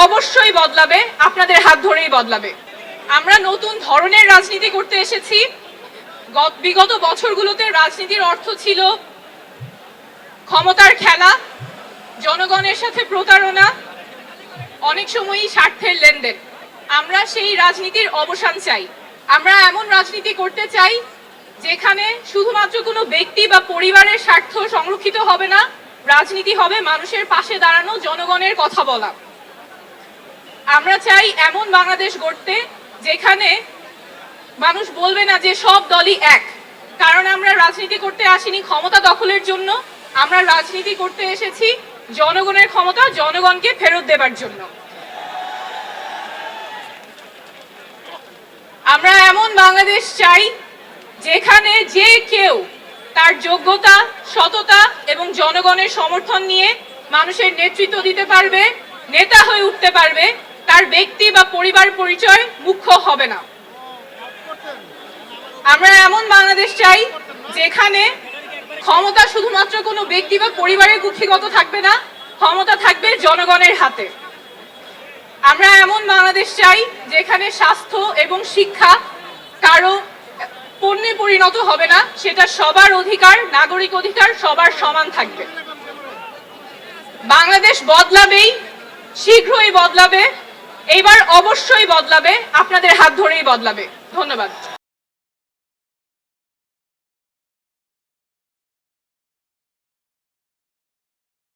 অবশ্যই বদলাবে, আপনাদের হাত ধরেই বদলাবে। আমরা নতুন ধরনের রাজনীতি করতে এসেছি। বিগত বছরগুলোতে রাজনীতির অর্থ ছিল ক্ষমতার খেলা, জনগণের সাথে প্রতারণা, অনেক সময়ই স্বার্থের লেনদেন। আমরা সেই রাজনীতির অবসান চাই। আমরা এমন রাজনীতি করতে চাই যেখানে শুধুমাত্র কোনো ব্যক্তি বা পরিবারের স্বার্থ সংরক্ষিত হবে না, রাজনীতি হবে মানুষের পাশে দাঁড়ানো, জনগণের কথা বলা। আমরা চাই এমন বাংলাদেশ গড়তে যেখানে মানুষ বলবে না যে সব দলই এক। কারণ আমরা রাজনীতি করতে আসিনি ক্ষমতা দখলের জন্য, আমরা রাজনীতি করতে এসেছি জনগণের ক্ষমতা জনগণকে ফেরত দেবার জন্য। আমরা এমন বাংলাদেশ চাই যেখানে যে কেউ তার যোগ্যতা, সততা এবং জনগণের সমর্থন নিয়ে মানুষের নেতৃত্ব দিতে পারবে, নেতা হয়ে উঠতে পারবে, তার ব্যক্তি বা পরিবার পরিচয় মুখ্য হবে না। আমরা এমন বাংলাদেশ চাই যেখানে ক্ষমতা শুধুমাত্র কোনো ব্যক্তি বা পরিবারের কুক্ষিগত থাকবে না, ক্ষমতা থাকবে জনগণের হাতে। আমরা এমন বাংলাদেশ চাই যেখানে স্বাস্থ্য এবং শিক্ষা কারো পণ্যে পরিণত হবে না, সেটা সবার অধিকার, নাগরিক অধিকার, সবার সমান থাকবে। বাংলাদেশ বদলাবেই, শীঘ্রই বদলাবে, এবার অবশ্যই বদলাবে, আপনাদের হাত ধরেই বদলাবে। ধন্যবাদ।